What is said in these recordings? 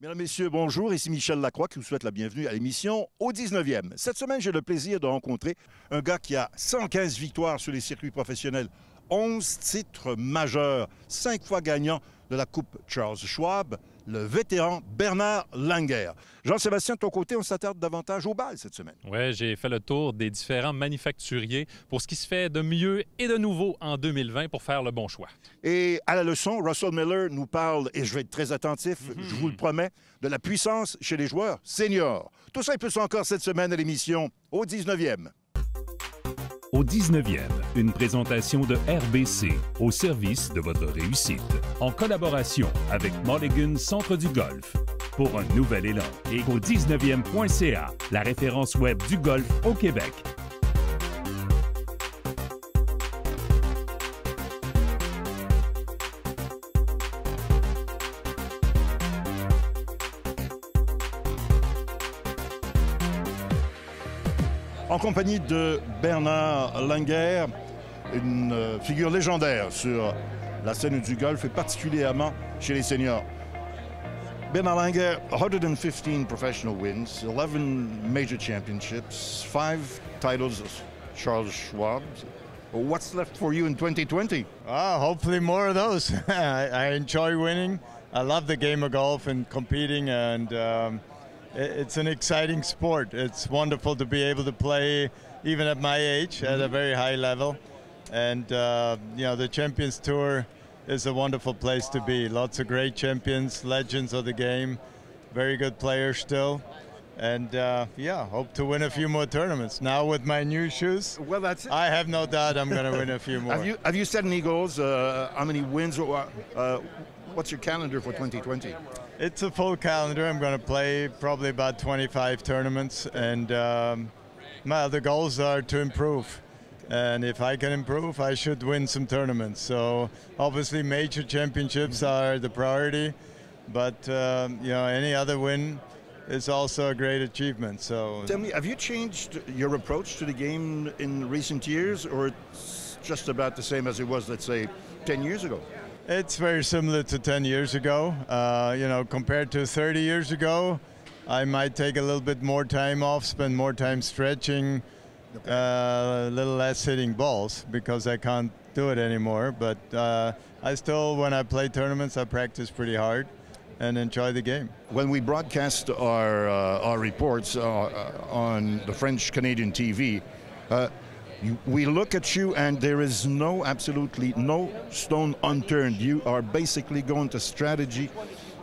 Mesdames, Messieurs, bonjour. Ici Michel Lacroix qui vous souhaite la bienvenue à l'émission au 19e. Cette semaine, j'ai le plaisir de rencontrer un gars qui a 115 victoires sur les circuits professionnels, 11 titres majeurs, 5 fois gagnant de la Coupe Charles Schwab, le vétéran Bernard Langer. Jean-Sébastien, de ton côté, on s'attarde davantage au bal cette semaine. Oui, j'ai fait le tour des différents manufacturiers pour ce qui se fait de mieux et de nouveau en 2020 pour faire le bon choix. Et à la leçon, Russell Miller nous parle, et je vais être très attentif, je vous le promets, de la puissance chez les joueurs seniors. Tout ça et plus encore cette semaine à l'émission au 19e. Au 19e, une présentation de RBC au service de votre réussite, en collaboration avec Mulligan Centre du Golf. Pour un nouvel élan, et au 19e.ca, la référence web du golf au Québec. En compagnie de Bernard Langer, une figure légendaire sur la scène du golf et particulièrement chez les seniors. Bernard Langer, 115 professional wins, 11 major championships, 5 titles of Charles Schwab. What's left for you in 2020? Hopefully more of those. I enjoy winning. I love the game of golf and competing, and it's an exciting sport. It's wonderful to be able to play, even at my age, at a very high level. And, the Champions Tour is a wonderful place to be. Lots of great champions, legends of the game, very good players still. And, hope to win a few more tournaments. Now with my new shoes, Well, that's it. I have no doubt I'm going to win a few more. Have you set any goals? How many wins? What's your calendar for 2020? It's a full calendar. I'm going to play probably about 25 tournaments, and the goals are to improve. And if I can improve, I should win some tournaments. So obviously major championships are the priority, but any other win is also a great achievement. So Tell me, have you changed your approach to the game in recent years, or it's just about the same as it was, let's say, 10 years ago? it's very similar to 10 years ago. Compared to 30 years ago, I might take a little bit more time off, spend more time stretching, a little less hitting balls because I can't do it anymore. But I still, when I play tournaments, I practice pretty hard and enjoy the game. When we broadcast our reports on the French-Canadian TV, we look at you and there is absolutely no stone unturned. You are basically going to strategy.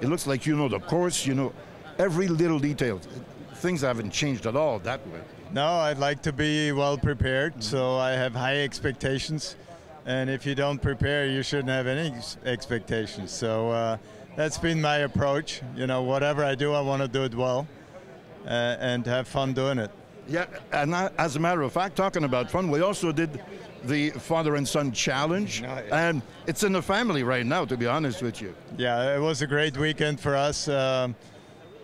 It looks like you know the course, you know every little detail. Things haven't changed at all that way. No, I'd like to be well prepared, so I have high expectations. And if you don't prepare, you shouldn't have any expectations. So that's been my approach. Whatever I do, I want to do it well and have fun doing it. Yeah, and as a matter of fact, talking about fun, we also did the father and son challenge, and it's in the family right now, to be honest with you. Yeah, it was a great weekend for us.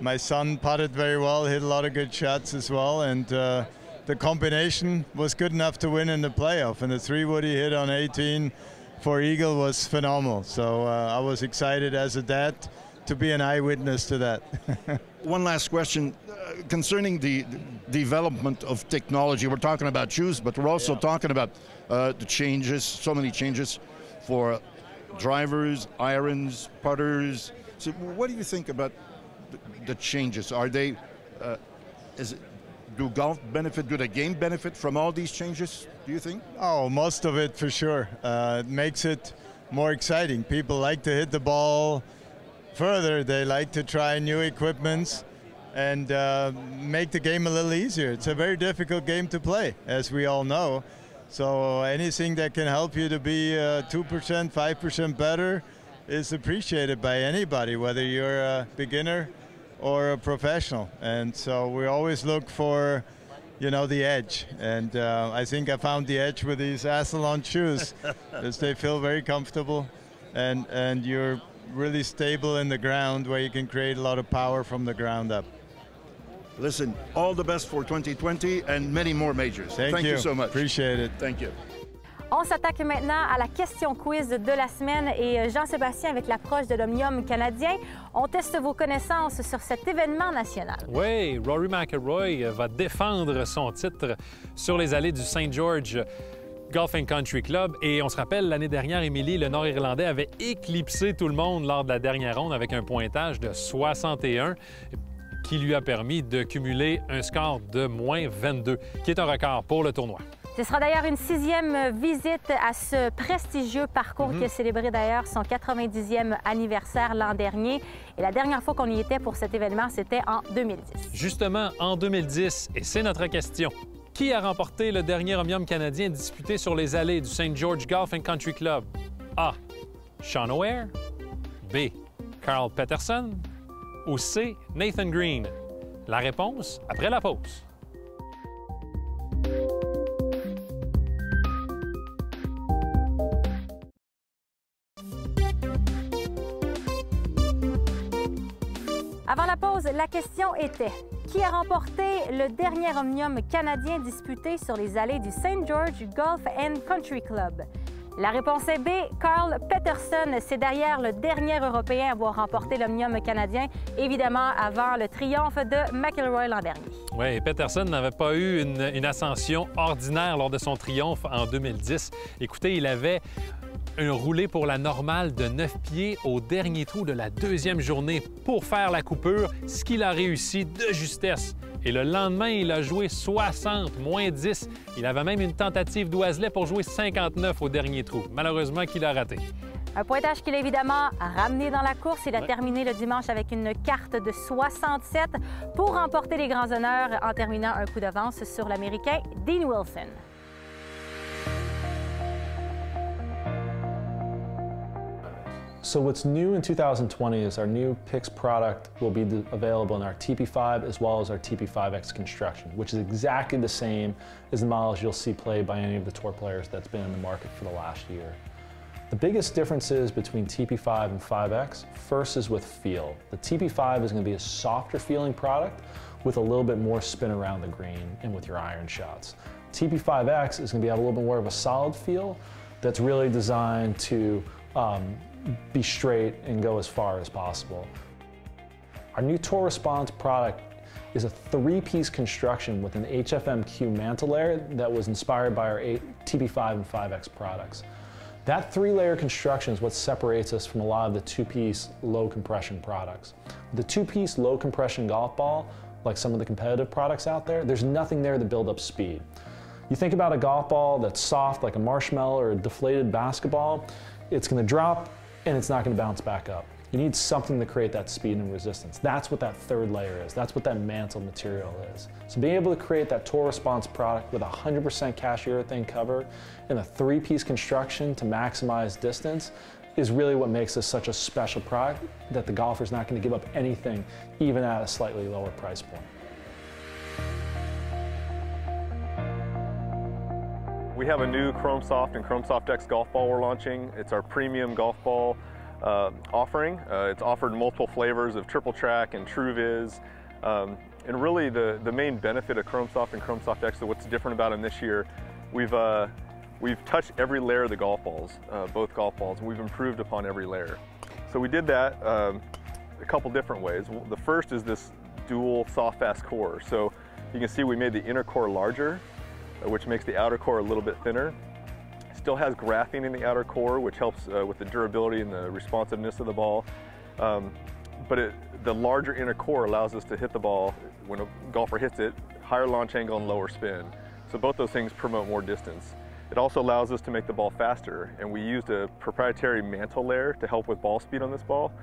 My son putted very well, hit a lot of good shots as well, and the combination was good enough to win in the playoff. And the 3-wood he hit on 18 for eagle was phenomenal. So I was excited as a dad to be an eyewitness to that. One last question concerning the development of technology. We're talking about shoes, but we're also talking about the changes, so many changes for drivers, irons, putters. So what do you think about the changes? Are they, do golf benefit, do the game benefit from all these changes, do you think? Oh, most of it for sure. It makes it more exciting. People like to hit the ball further. They like to try new equipments and make the game a little easier. It's a very difficult game to play, as we all know. So anything that can help you to be 2%, 5% better is appreciated by anybody, whether you're a beginner or a professional. And so we always look for, the edge. And I think I found the edge with these Athlon shoes, as they feel very comfortable, and you're really stable in the ground where you can create a lot of power from the ground up. Listen, all the best for 2020 and many more majors. Thank you so much. Appreciate it. Thank you. On s'attaque maintenant à la question quiz de la semaine et Jean-Sébastien, avec l'approche de l'Omnium canadien, on teste vos connaissances sur cet événement national. Oui, Rory McIlroy va défendre son titre sur les allées du St. George Golf and Country Club. Et on se rappelle, l'année dernière, Émilie, le Nord-Irlandais, avait éclipsé tout le monde lors de la dernière ronde avec un pointage de 61 qui lui a permis de cumuler un score de moins 22, qui est un record pour le tournoi. Ce sera d'ailleurs une 6e visite à ce prestigieux parcours qui a célébré d'ailleurs son 90e anniversaire l'an dernier. Et la dernière fois qu'on y était pour cet événement, c'était en 2010. Justement, en 2010, et c'est notre question. Qui a remporté le dernier Omnium canadien disputé sur les allées du St. George Golf and Country Club? A. Sean O'Hair. B. Carl Peterson. Ou C. Nathan Green? La réponse après la pause. Avant la pause, la question était: qui a remporté le dernier Omnium canadien disputé sur les allées du St. George Golf and Country Club? La réponse est B, Carl Peterson. C'est d'ailleurs le dernier Européen à avoir remporté l'Omnium canadien, évidemment avant le triomphe de McIlroy l'an dernier. Oui, Peterson n'avait pas eu une ascension ordinaire lors de son triomphe en 2010. Écoutez, il avait un roulé pour la normale de 9 pieds au dernier trou de la deuxième journée pour faire la coupure, ce qu'il a réussi de justesse. Et le lendemain, il a joué 60, moins 10. Il avait même une tentative d'oiselet pour jouer 59 au dernier trou. Malheureusement, qu'il a raté. Un pointage qu'il a évidemment ramené dans la course. Il a terminé le dimanche avec une carte de 67 pour remporter les grands honneurs en terminant un coup d'avance sur l'Américain Dean Wilson. So what's new in 2020 is our new PIX product will be available in our TP5 as well as our TP5X construction, which is exactly the same as the models you'll see played by any of the tour players that's been in the market for the last year. The biggest differences between TP5 and 5X, first is with feel. The TP5 is going to be a softer feeling product with a little bit more spin around the green and with your iron shots. TP5X is going to have a little bit more of a solid feel that's really designed to be straight and go as far as possible. Our new Tour Response product is a 3-piece construction with an HFMQ mantle layer that was inspired by our TP5 and 5X products. That 3-layer construction is what separates us from a lot of the 2-piece low compression products. The 2-piece low compression golf ball, like some of the competitive products out there, there's nothing there to build up speed. You think about a golf ball that's soft like a marshmallow or a deflated basketball, it's going to drop and it's not going to bounce back up. You need something to create that speed and resistance. That's what that 3rd layer is. That's what that mantle material is. So being able to create that Tour Response product with 100% cast urethane cover and a 3-piece construction to maximize distance is really what makes this such a special product that the golfer's not going to give up anything, even at a slightly lower price point. We have a new Chrome Soft and Chrome Soft X golf ball we're launching. It's our premium golf ball offering. It's offered in multiple flavors of Triple Track and TrueViz. And really the main benefit of Chrome Soft and Chrome Soft X, what's different about them this year, we've touched every layer of the golf balls, both golf balls, and we've improved upon every layer. So we did that a couple different ways. The first is this dual soft fast core. So you can see we made the inner core larger, which makes the outer core a little bit thinner. Still has graphene in the outer core, which helps with the durability and the responsiveness of the ball. But the larger inner core allows us to hit the ball, when a golfer hits it, higher launch angle and lower spin. So both those things promote more distance. It also allows us to make the ball faster, and we used a proprietary mantle layer to help with ball speed on this ball.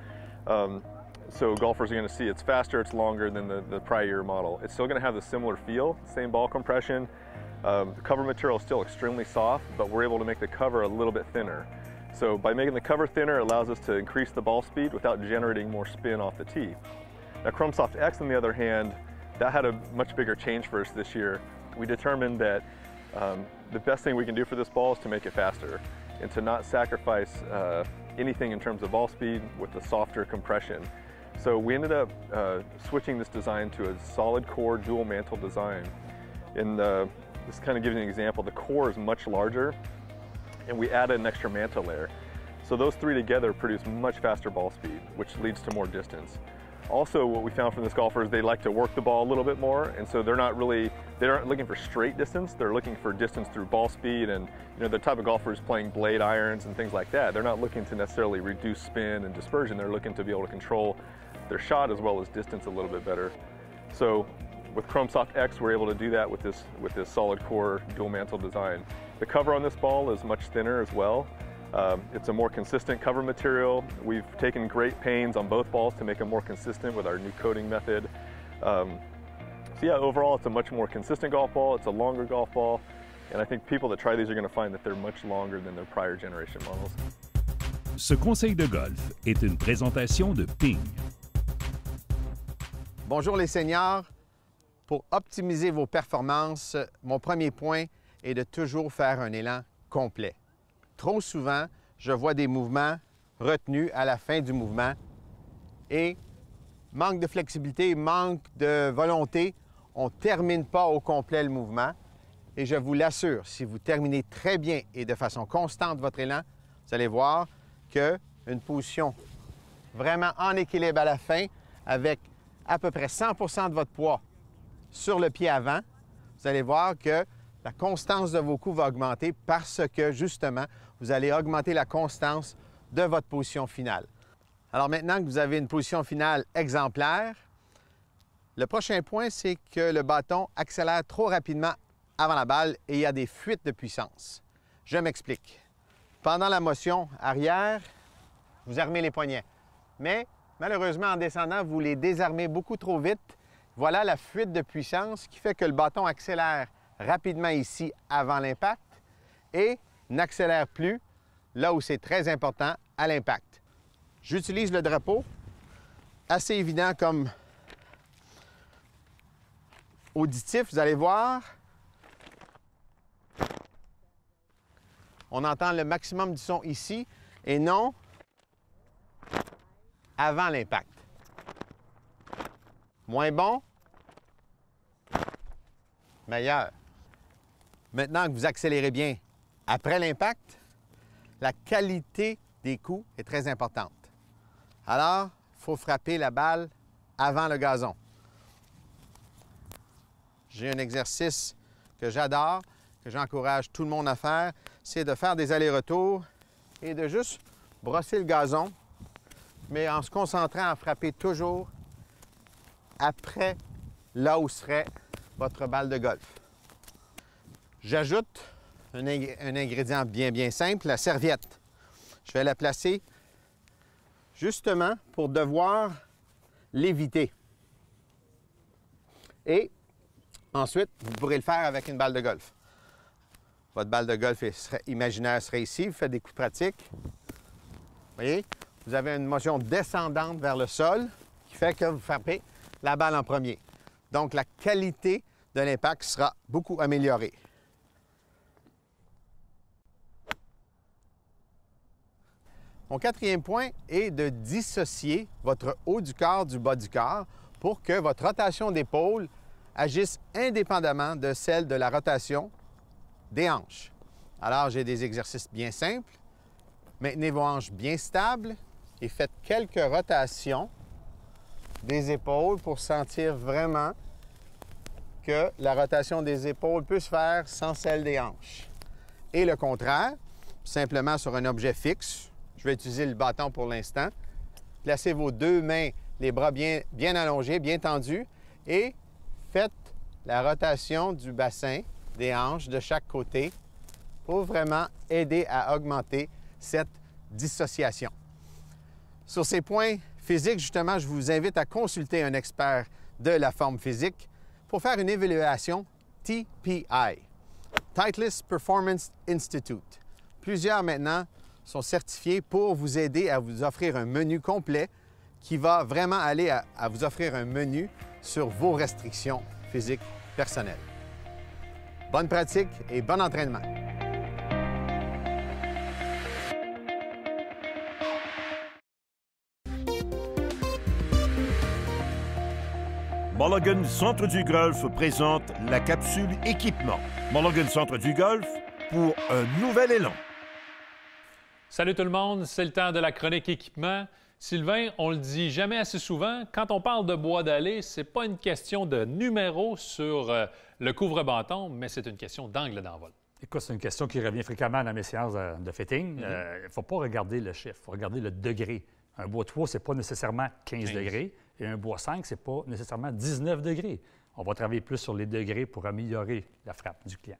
So golfers are going to see it's faster, it's longer than the prior year model. It's still going to have the similar feel, same ball compression. The cover material is still extremely soft, but we're able to make the cover a little bit thinner. So by making the cover thinner, it allows us to increase the ball speed without generating more spin off the tee. Now Chrome Soft X, on the other hand, that had a much bigger change for us this year. We determined that the best thing we can do for this ball is to make it faster and to not sacrifice anything in terms of ball speed with the softer compression. So we ended up switching this design to a solid core dual mantle design. And this kind of gives you an example. The core is much larger and we added an extra mantle layer. So those three together produce much faster ball speed, which leads to more distance. Also, what we found from this golfer is they like to work the ball a little bit more, and so they aren't looking for straight distance, they're looking for distance through ball speed, and the type of golfers playing blade irons and things like that, they're not looking to necessarily reduce spin and dispersion, they're looking to be able to control their shot as well as distance a little bit better. So with Chrome Soft X, we're able to do that with this solid core dual mantle design. The cover on this ball is much thinner as well. It's a more consistent cover material. We've taken great pains on both balls to make them more consistent with our new coating method. So yeah, overall it's a much more consistent golf ball, it's a longer golf ball, and I think people that try these are going to find that they're much longer than their prior generation models. Ce conseil de golf est une présentation de Ping. Bonjour les seniors. Pour optimiser vos performances, mon premier point est de toujours faire un élan complet. Trop souvent, je vois des mouvements retenus à la fin du mouvement et manque de flexibilité, manque de volonté, on ne termine pas au complet le mouvement. Et je vous l'assure, si vous terminez très bien et de façon constante votre élan, vous allez voir qu'une position vraiment en équilibre à la fin, avec à peu près 100% de votre poids sur le pied avant, vous allez voir que la constance de vos coups va augmenter parce que, justement, vous allez augmenter la constance de votre position finale. Alors maintenant que vous avez une position finale exemplaire, le prochain point, c'est que le bâton accélère trop rapidement avant la balle et il y a des fuites de puissance. Je m'explique. Pendant la motion arrière, vous armez les poignets. Mais malheureusement, en descendant, vous les désarmez beaucoup trop vite. Voilà la fuite de puissance qui fait que le bâton accélère rapidement ici avant l'impact et n'accélère plus là où c'est très important à l'impact. J'utilise le drapeau, assez évident comme auditif, vous allez voir. On entend le maximum du son ici et non avant l'impact. Moins bon, meilleur. Maintenant que vous accélérez bien après l'impact, la qualité des coups est très importante. Alors, il faut frapper la balle avant le gazon. J'ai un exercice que j'adore, que j'encourage tout le monde à faire, c'est de faire des allers-retours et de juste brosser le gazon, mais en se concentrant à frapper toujours après là où serait votre balle de golf. J'ajoute un ingrédient bien simple, la serviette. Je vais la placer justement pour devoir l'éviter. Et ensuite, vous pourrez le faire avec une balle de golf. Votre balle de golf imaginaire serait ici, vous faites des coups pratiques. Vous voyez, vous avez une motion descendante vers le sol qui fait que vous frappez la balle en premier. Donc, la qualité de l'impact sera beaucoup améliorée. Mon quatrième point est de dissocier votre haut du corps du bas du corps pour que votre rotation d'épaule agisse indépendamment de celle de la rotation des hanches. Alors, j'ai des exercices bien simples. Maintenez vos hanches bien stables et faites quelques rotations des épaules pour sentir vraiment que la rotation des épaules peut se faire sans celle des hanches. Et le contraire, simplement sur un objet fixe. Je vais utiliser le bâton pour l'instant. Placez vos deux mains, les bras bien allongés, bien tendus et faites la rotation du bassin, des hanches de chaque côté pour vraiment aider à augmenter cette dissociation. Sur ces points physiques, justement, je vous invite à consulter un expert de la forme physique pour faire une évaluation TPI, Titleist Performance Institute. Plusieurs maintenant sont certifiés pour vous aider à vous offrir un menu complet qui va vraiment aller à vous offrir un menu sur vos restrictions physiques personnelles. Bonne pratique et bon entraînement! Mulligan Centre du Golf présente la capsule équipement. Mulligan Centre du Golf pour un nouvel élan. Salut tout le monde, c'est le temps de la chronique équipement. Sylvain, on le dit jamais assez souvent, quand on parle de bois d'allée, c'est pas une question de numéro sur le couvre-bâton, mais c'est une question d'angle d'envol. Écoute, c'est une question qui revient fréquemment dans mes séances de fitting. Il ne faut pas regarder le chiffre, il faut regarder le degré. Un bois 3, ce n'est pas nécessairement 15 degrés, et un bois 5, ce n'est pas nécessairement 19 degrés. On va travailler plus sur les degrés pour améliorer la frappe du client.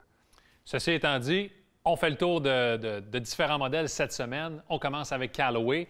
Ceci étant dit, on fait le tour de différents modèles cette semaine. On commence avec Callaway.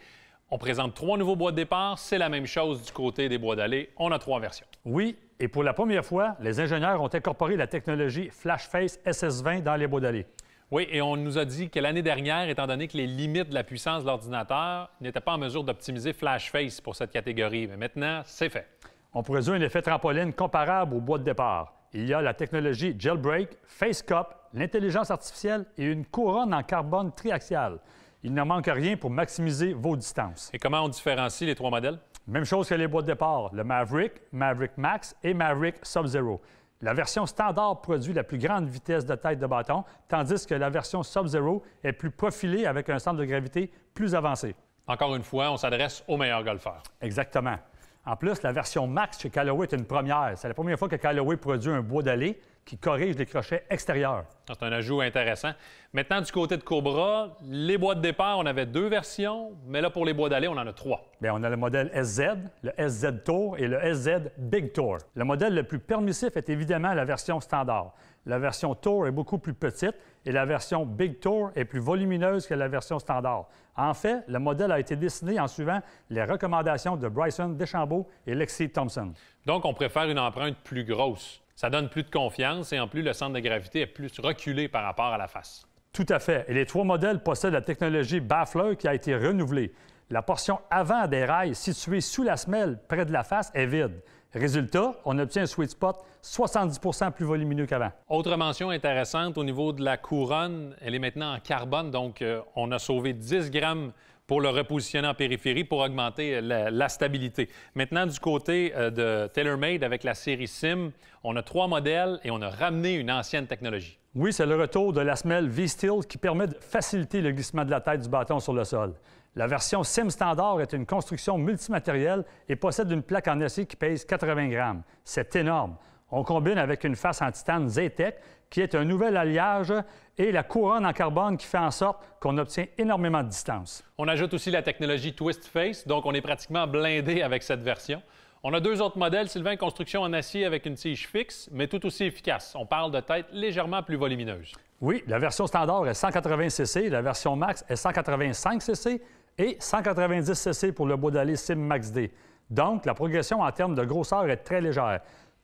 On présente 3 nouveaux bois de départ. C'est la même chose du côté des bois d'allée. On a 3 versions. Oui, et pour la première fois, les ingénieurs ont incorporé la technologie FlashFace SS20 dans les bois d'allée. Oui, et on nous a dit que l'année dernière, étant donné que les limites de la puissance de l'ordinateur n'étaient pas en mesure d'optimiser FlashFace pour cette catégorie. Mais maintenant, c'est fait. On produit un effet trampoline comparable au bois de départ. Il y a la technologie Jailbreak, Face Cup, l'intelligence artificielle et une couronne en carbone triaxial. Il ne manque rien pour maximiser vos distances. Et comment on différencie les 3 modèles? Même chose que les bois de départ, le Maverick, Maverick Max et Maverick Sub-Zero. La version standard produit la plus grande vitesse de tête de bâton, tandis que la version Sub-Zero est plus profilée avec un centre de gravité plus avancé. Encore une fois, on s'adresse aux meilleurs golfeurs. Exactement. En plus, la version Max chez Callaway est une première. C'est la première fois que Callaway produit un bois d'allée qui corrige les crochets extérieurs. C'est un ajout intéressant. Maintenant, du côté de Cobra, les bois de départ, on avait 2 versions, mais là, pour les bois d'allée, on en a 3. Bien, on a le modèle SZ, le SZ Tour et le SZ Big Tour. Le modèle le plus permissif est évidemment la version standard. La version Tour est beaucoup plus petite et la version Big Tour est plus volumineuse que la version standard. En fait, le modèle a été dessiné en suivant les recommandations de Bryson DeChambeau et Lexi Thompson. Donc, on préfère une empreinte plus grosse. Ça donne plus de confiance et en plus, le centre de gravité est plus reculé par rapport à la face. Tout à fait. Et les 3 modèles possèdent la technologie Baffler qui a été renouvelée. La portion avant des rails située sous la semelle, près de la face, est vide. Résultat, on obtient un sweet spot 70 % plus volumineux qu'avant. Autre mention intéressante au niveau de la couronne, elle est maintenant en carbone, donc on a sauvé 10 grammes pour le repositionner en périphérie pour augmenter la stabilité. Maintenant, du côté de TaylorMade avec la série Sim, on a 3 modèles et on a ramené une ancienne technologie. Oui, c'est le retour de la semelle V-Steel qui permet de faciliter le glissement de la tête du bâton sur le sol. La version Sim Standard est une construction multimatérielle et possède une plaque en acier qui pèse 80 grammes. C'est énorme. On combine avec une face en titane Z-Tech qui est un nouvel alliage et la couronne en carbone qui fait en sorte qu'on obtient énormément de distance. On ajoute aussi la technologie Twist Face, donc on est pratiquement blindé avec cette version. On a 2 autres modèles, Sylvain, construction en acier avec une tige fixe, mais tout aussi efficace. On parle de tête légèrement plus volumineuse. Oui, la version standard est 180 cc, la version Max est 185 cc et 190 cc pour le bois d'allée Sim Max D. Donc, la progression en termes de grosseur est très légère.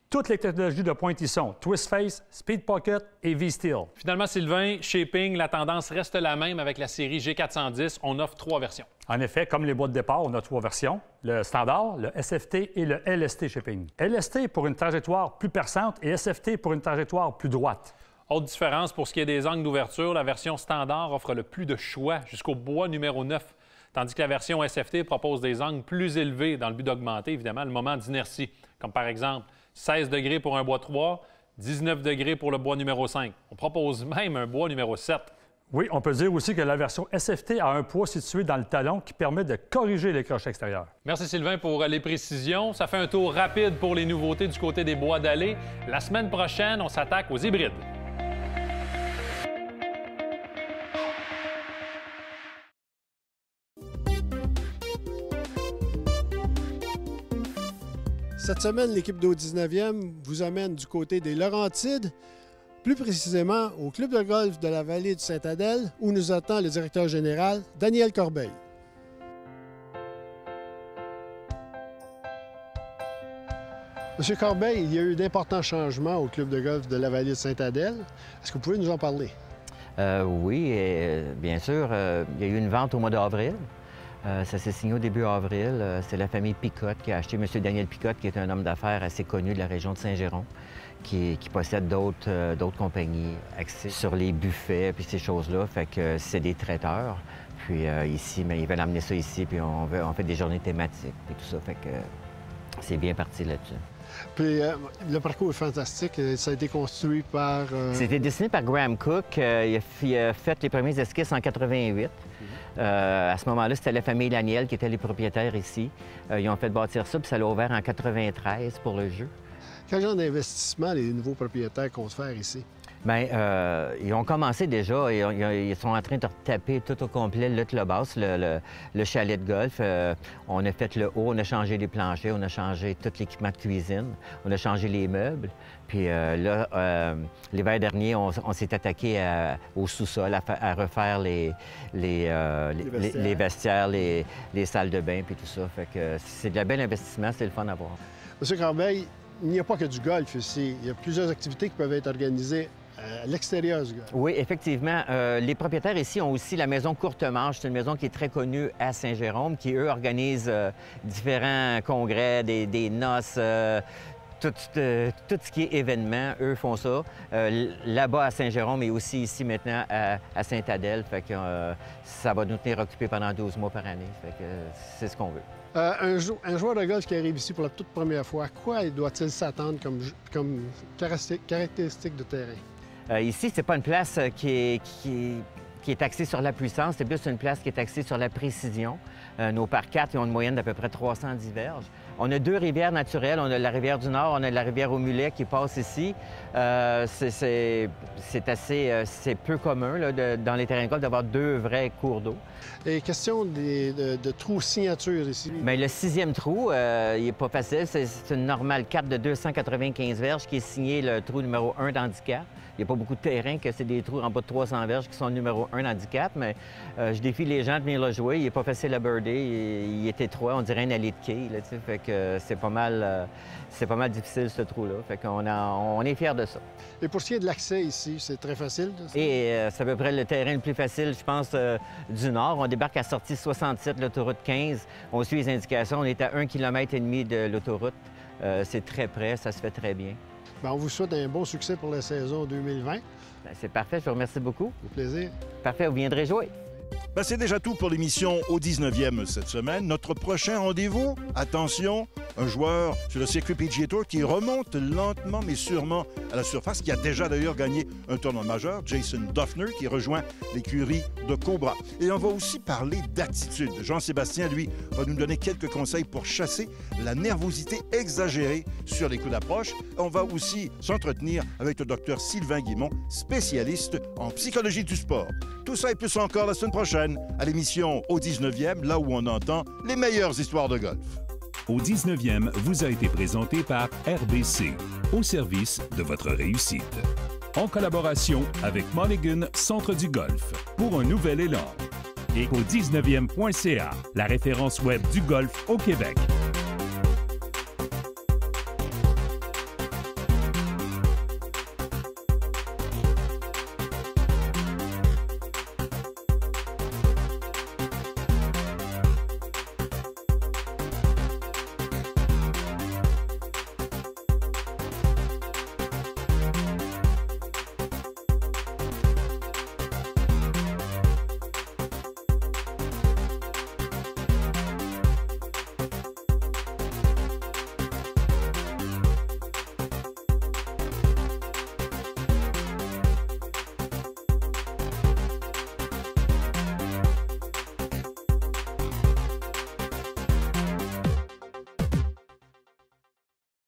Toutes les technologies de pointe y sont, Twist Face, Speed Pocket et V-Steel. Finalement, Sylvain, shaping, la tendance reste la même avec la série G410. On offre 3 versions. En effet, comme les bois de départ, on a 3 versions, le standard, le SFT et le LST shaping. LST pour une trajectoire plus perçante et SFT pour une trajectoire plus droite. Autre différence pour ce qui est des angles d'ouverture, la version standard offre le plus de choix jusqu'au bois numéro 9, tandis que la version SFT propose des angles plus élevés dans le but d'augmenter, évidemment, le moment d'inertie, comme par exemple 16 degrés pour un bois 3, 19 degrés pour le bois numéro 5. On propose même un bois numéro 7. Oui, on peut dire aussi que la version SFT a un poids situé dans le talon qui permet de corriger les crochets extérieurs. Merci Sylvain pour les précisions. Ça fait un tour rapide pour les nouveautés du côté des bois d'allée. La semaine prochaine, on s'attaque aux hybrides. Cette semaine, l'équipe d'au 19e vous amène du côté des Laurentides, plus précisément au club de golf de la vallée du Saint-Adèle, où nous attend le directeur général, Daniel Corbeil. Monsieur Corbeil, il y a eu d'importants changements au club de golf de la vallée de Saint-Adèle. Est-ce que vous pouvez nous en parler? Oui, bien sûr. Il y a eu une vente au mois d'avril. Ça s'est signé au début avril. C'est la famille Picotte qui a acheté M. Daniel Picotte, qui est un homme d'affaires assez connu de la région de Saint-Géron, qui possède d'autres compagnies axées sur les buffets puis ces choses-là. Fait que c'est des traiteurs. Puis ici, mais ils veulent amener ça ici, puis on fait des journées thématiques et tout ça. Fait que c'est bien parti là-dessus. Puis le parcours est fantastique. Ça a été construit par... C'était dessiné par Graham Cook. Il a fait les premiers esquisses en 88. À ce moment-là, c'était la famille Laniel qui était les propriétaires ici. Ils ont fait bâtir ça, puis ça l'a ouvert en 93 pour le jeu. Quel genre d'investissement les nouveaux propriétaires comptent faire ici? Bien, ils ont commencé déjà. Ils sont en train de retaper tout au complet le clubhouse, le chalet de golf. On a fait le haut, on a changé les planchers, on a changé tout l'équipement de cuisine, on a changé les meubles. Puis là, l'hiver dernier, on s'est attaqué au sous-sol, à refaire les vestiaires, les salles de bain, puis tout ça. Fait que c'est de la bel investissement, c'est le fun à voir. Monsieur Corbeil, il n'y a pas que du golf ici. Il y a plusieurs activités qui peuvent être organisées à l'extérieur du golf. Oui, effectivement. Les propriétaires ici ont aussi la maison Courtemanche. C'est une maison qui est très connue à Saint-Jérôme, qui, eux, organisent différents congrès, des noces, tout ce qui est événement, eux font ça. Là-bas à Saint-Jérôme et aussi ici maintenant à Sainte-Adèle. Fait que ça va nous tenir occupés pendant 12 mois par année. Fait que c'est ce qu'on veut. Un joueur de golf qui arrive ici pour la toute première fois, à quoi doit-il s'attendre comme caractéristique de terrain? Ici, c'est pas une place qui est axée sur la puissance, c'est plus une place qui est axée sur la précision. Nos par 4 ont une moyenne d'à peu près 310 verges. On a 2 rivières naturelles. On a la rivière du Nord, on a la rivière au Mulet qui passe ici. C'est peu commun là, dans les terrains de golf d'avoir 2 vrais cours d'eau. Et question de trous signature ici? Bien, le 6e trou, il n'est pas facile. C'est une normale 4 de 295 verges qui est signé le trou numéro 1 d'handicap. Il n'y a pas beaucoup de terrains que c'est des trous en bas de 300 verges qui sont le numéro 1 handicap, mais je défie les gens de venir le jouer. Il n'est pas facile à birder, il est étroit, on dirait une allée de quai, là, fait que c'est pas mal difficile ce trou-là. Fait qu'on est fiers de ça. Et pour ce qui est de l'accès ici, c'est très facile? Et c'est à peu près le terrain le plus facile, je pense, du Nord. On débarque à sortie 67, l'autoroute 15. On suit les indications, on est à 1,5 km de l'autoroute. C'est très près, ça se fait très bien. Bien, on vous souhaite un bon succès pour la saison 2020. Bien, c'est parfait, je vous remercie beaucoup. Au plaisir. Parfait, vous viendrez jouer. Ben, c'est déjà tout pour l'émission au 19e cette semaine. Notre prochain rendez-vous, attention, un joueur sur le circuit PGA Tour qui remonte lentement mais sûrement à la surface, qui a déjà d'ailleurs gagné un tournoi majeur, Jason Dufner, qui rejoint l'écurie de Cobra. Et on va aussi parler d'attitude. Jean-Sébastien, lui, va nous donner quelques conseils pour chasser la nervosité exagérée sur les coups d'approche. On va aussi s'entretenir avec le docteur Sylvain Guimond, spécialiste en psychologie du sport. Tout ça et plus encore la semaine prochaine à l'émission au 19e, là où on entend les meilleures histoires de golf. Au 19e vous a été présenté par RBC, au service de votre réussite. En collaboration avec Mulligan Centre du Golf, pour un nouvel élan. Et au 19e.ca, la référence web du golf au Québec.